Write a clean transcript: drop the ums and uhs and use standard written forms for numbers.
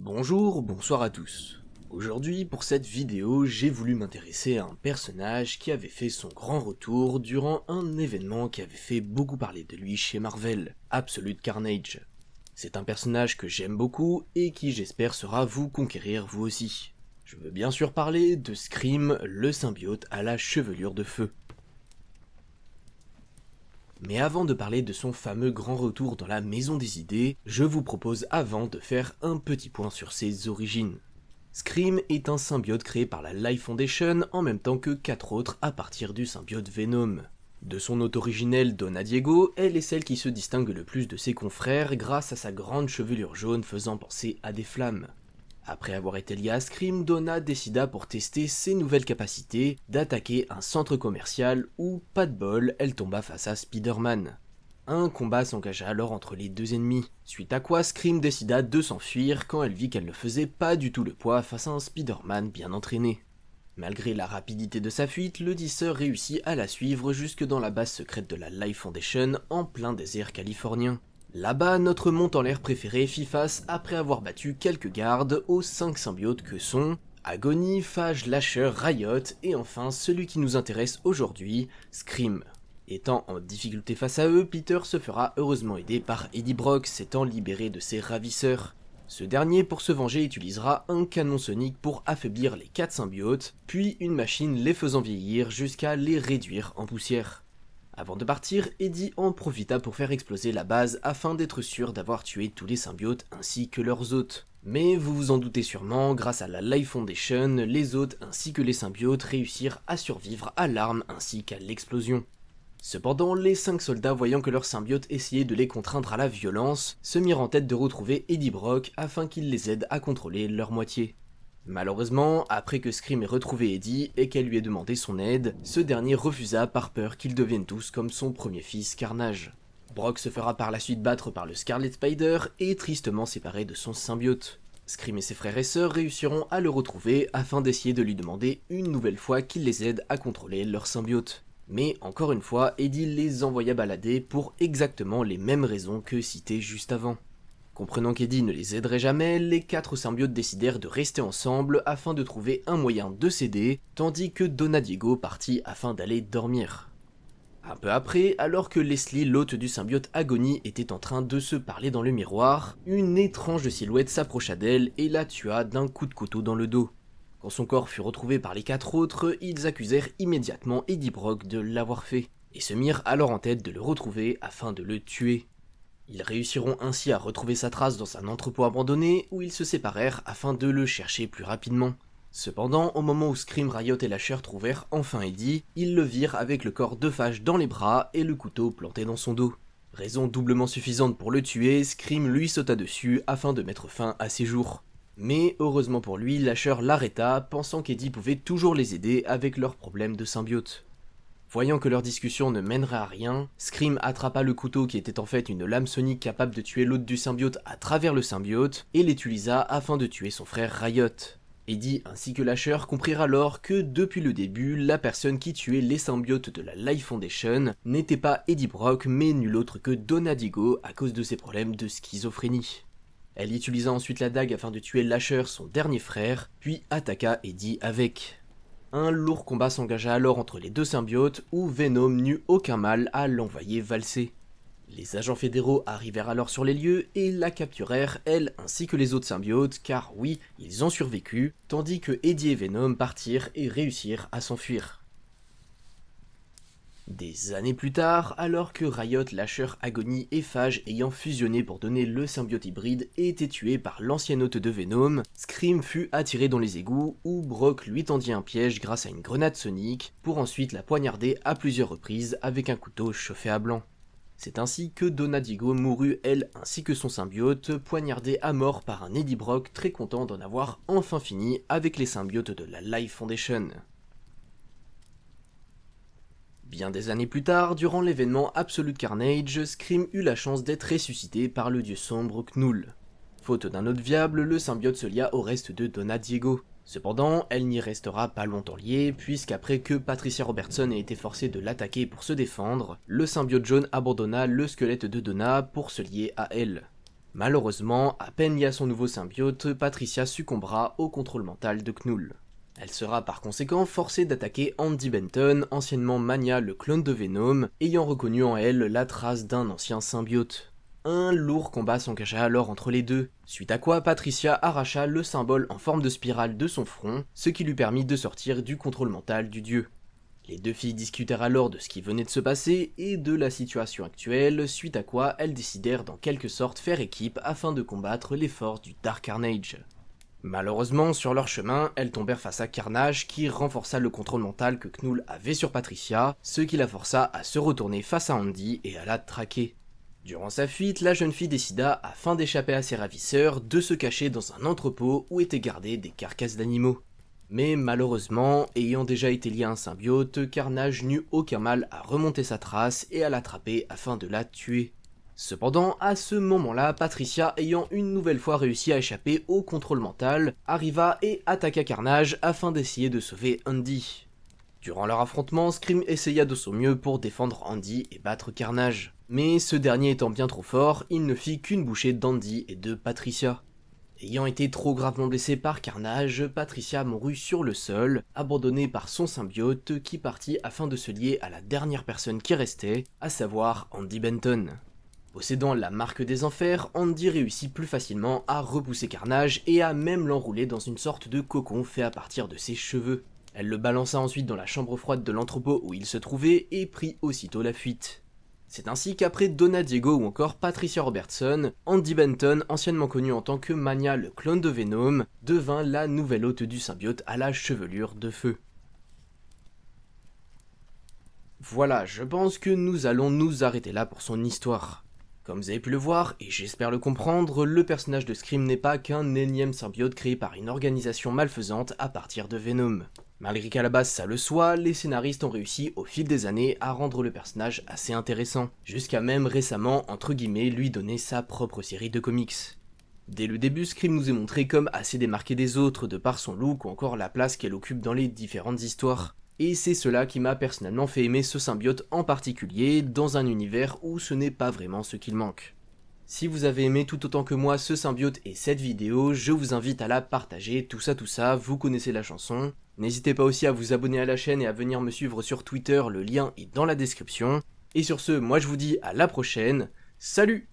Bonjour, bonsoir à tous. Aujourd'hui, pour cette vidéo, j'ai voulu m'intéresser à un personnage qui avait fait son grand retour durant un événement qui avait fait beaucoup parler de lui chez Marvel, Absolute Carnage. C'est un personnage que j'aime beaucoup et qui j'espère saura vous conquérir vous aussi. Je veux bien sûr parler de Scream, le symbiote à la chevelure de feu. Mais avant de parler de son fameux grand retour dans la Maison des Idées, je vous propose avant de faire un petit point sur ses origines. Scream est un symbiote créé par la Life Foundation en même temps que 4 autres à partir du symbiote Venom. De son hôte originelle Donna Diego, elle est celle qui se distingue le plus de ses confrères grâce à sa grande chevelure jaune faisant penser à des flammes. Après avoir été liée à Scream, Donna décida pour tester ses nouvelles capacités d'attaquer un centre commercial où, pas de bol, elle tomba face à Spider-Man. Un combat s'engagea alors entre les deux ennemis, suite à quoi Scream décida de s'enfuir quand elle vit qu'elle ne faisait pas du tout le poids face à un Spider-Man bien entraîné. Malgré la rapidité de sa fuite, le disseur réussit à la suivre jusque dans la base secrète de la Life Foundation en plein désert californien. Là-bas, notre monte en l'air préféré fit face, après avoir battu quelques gardes, aux 5 symbiotes que sont Agony, Phage, Lasher, Riot, et enfin celui qui nous intéresse aujourd'hui, Scream. Étant en difficulté face à eux, Peter se fera heureusement aider par Eddie Brock s'étant libéré de ses ravisseurs. Ce dernier, pour se venger, utilisera un canon sonique pour affaiblir les 4 symbiotes, puis une machine les faisant vieillir jusqu'à les réduire en poussière. Avant de partir, Eddie en profita pour faire exploser la base afin d'être sûr d'avoir tué tous les symbiotes ainsi que leurs hôtes. Mais vous vous en doutez sûrement, grâce à la Life Foundation, les hôtes ainsi que les symbiotes réussirent à survivre à l'arme ainsi qu'à l'explosion. Cependant, les 5 soldats voyant que leurs symbiotes essayaient de les contraindre à la violence, se mirent en tête de retrouver Eddie Brock afin qu'il les aide à contrôler leur moitié. Malheureusement, après que Scream ait retrouvé Eddie et qu'elle lui ait demandé son aide, ce dernier refusa par peur qu'ils deviennent tous comme son premier fils Carnage. Brock se fera par la suite battre par le Scarlet Spider et tristement séparé de son symbiote. Scream et ses frères et sœurs réussiront à le retrouver afin d'essayer de lui demander une nouvelle fois qu'il les aide à contrôler leur symbiote. Mais encore une fois, Eddie les envoya balader pour exactement les mêmes raisons que citées juste avant. Comprenant qu'Eddie ne les aiderait jamais, les 4 symbiotes décidèrent de rester ensemble afin de trouver un moyen de s'aider, tandis que Donna Diego partit afin d'aller dormir. Un peu après, alors que Leslie, l'hôte du symbiote Agony, était en train de se parler dans le miroir, une étrange silhouette s'approcha d'elle et la tua d'un coup de couteau dans le dos. Quand son corps fut retrouvé par les 4 autres, ils accusèrent immédiatement Eddie Brock de l'avoir fait, et se mirent alors en tête de le retrouver afin de le tuer. Ils réussiront ainsi à retrouver sa trace dans un entrepôt abandonné où ils se séparèrent afin de le chercher plus rapidement. Cependant, au moment où Scream, Riot et Lasher trouvèrent enfin Eddie, ils le virent avec le corps de Phage dans les bras et le couteau planté dans son dos. Raison doublement suffisante pour le tuer, Scream lui sauta dessus afin de mettre fin à ses jours. Mais heureusement pour lui, Lasher l'arrêta, pensant qu'Eddie pouvait toujours les aider avec leurs problèmes de symbiote. Voyant que leur discussion ne mènerait à rien, Scream attrapa le couteau qui était en fait une lame sonique capable de tuer l'hôte du symbiote à travers le symbiote et l'utilisa afin de tuer son frère Riot. Eddie ainsi que Lasher comprirent alors que depuis le début, la personne qui tuait les symbiotes de la Life Foundation n'était pas Eddie Brock mais nul autre que Donna Diego à cause de ses problèmes de schizophrénie. Elle utilisa ensuite la dague afin de tuer Lasher, son dernier frère, puis attaqua Eddie avec. Un lourd combat s'engagea alors entre les deux symbiotes où Venom n'eut aucun mal à l'envoyer valser. Les agents fédéraux arrivèrent alors sur les lieux et la capturèrent, elle ainsi que les autres symbiotes, car oui, ils ont survécu, tandis que Eddie et Venom partirent et réussirent à s'enfuir. Des années plus tard, alors que Riot, Lasher, Agony et Phage ayant fusionné pour donner le symbiote hybride et été tué par l'ancien hôte de Venom, Scream fut attiré dans les égouts où Brock lui tendit un piège grâce à une grenade sonique pour ensuite la poignarder à plusieurs reprises avec un couteau chauffé à blanc. C'est ainsi que Donna Diego mourut elle ainsi que son symbiote, poignardé à mort par un Eddie Brock très content d'en avoir enfin fini avec les symbiotes de la Life Foundation. Bien des années plus tard, durant l'événement Absolute Carnage, Scream eut la chance d'être ressuscité par le dieu sombre Knull. Faute d'un hôte viable, le symbiote se lia au reste de Donna Diego. Cependant, elle n'y restera pas longtemps liée, puisqu'après que Patricia Robertson ait été forcée de l'attaquer pour se défendre, le symbiote jaune abandonna le squelette de Donna pour se lier à elle. Malheureusement, à peine liée à son nouveau symbiote, Patricia succombera au contrôle mental de Knull. Elle sera par conséquent forcée d'attaquer Andy Benton, anciennement Mania le clone de Venom, ayant reconnu en elle la trace d'un ancien symbiote. Un lourd combat s'engagea alors entre les deux, suite à quoi Patricia arracha le symbole en forme de spirale de son front, ce qui lui permit de sortir du contrôle mental du dieu. Les deux filles discutèrent alors de ce qui venait de se passer et de la situation actuelle, suite à quoi elles décidèrent d'en quelque sorte faire équipe afin de combattre les forces du Dark Carnage. Malheureusement, sur leur chemin, elles tombèrent face à Carnage qui renforça le contrôle mental que Knull avait sur Patricia, ce qui la força à se retourner face à Andy et à la traquer. Durant sa fuite, la jeune fille décida, afin d'échapper à ses ravisseurs, de se cacher dans un entrepôt où étaient gardées des carcasses d'animaux. Mais malheureusement, ayant déjà été lié à un symbiote, Carnage n'eut aucun mal à remonter sa trace et à l'attraper afin de la tuer. Cependant, à ce moment-là, Patricia, ayant une nouvelle fois réussi à échapper au contrôle mental, arriva et attaqua Carnage afin d'essayer de sauver Andy. Durant leur affrontement, Scream essaya de son mieux pour défendre Andy et battre Carnage. Mais ce dernier étant bien trop fort, il ne fit qu'une bouchée d'Andy et de Patricia. Ayant été trop gravement blessée par Carnage, Patricia mourut sur le sol, abandonnée par son symbiote qui partit afin de se lier à la dernière personne qui restait, à savoir Andy Benton. Possédant la marque des enfers, Andy réussit plus facilement à repousser Carnage et à même l'enrouler dans une sorte de cocon fait à partir de ses cheveux. Elle le balança ensuite dans la chambre froide de l'entrepôt où il se trouvait et prit aussitôt la fuite. C'est ainsi qu'après Donna Diego ou encore Patricia Robertson, Andy Benton, anciennement connu en tant que Mania le clone de Venom, devint la nouvelle hôte du symbiote à la chevelure de feu. Voilà, je pense que nous allons nous arrêter là pour son histoire. Comme vous avez pu le voir, et j'espère le comprendre, le personnage de Scream n'est pas qu'un énième symbiote créé par une organisation malfaisante à partir de Venom. Malgré qu'à la base ça le soit, les scénaristes ont réussi au fil des années à rendre le personnage assez intéressant, jusqu'à même récemment, entre guillemets, lui donner sa propre série de comics. Dès le début, Scream nous est montré comme assez démarqué des autres de par son look ou encore la place qu'elle occupe dans les différentes histoires. Et c'est cela qui m'a personnellement fait aimer ce symbiote en particulier, dans un univers où ce n'est pas vraiment ce qu'il manque. Si vous avez aimé tout autant que moi ce symbiote et cette vidéo, je vous invite à la partager, tout ça, vous connaissez la chanson. N'hésitez pas aussi à vous abonner à la chaîne et à venir me suivre sur Twitter, le lien est dans la description. Et sur ce, moi je vous dis à la prochaine, salut!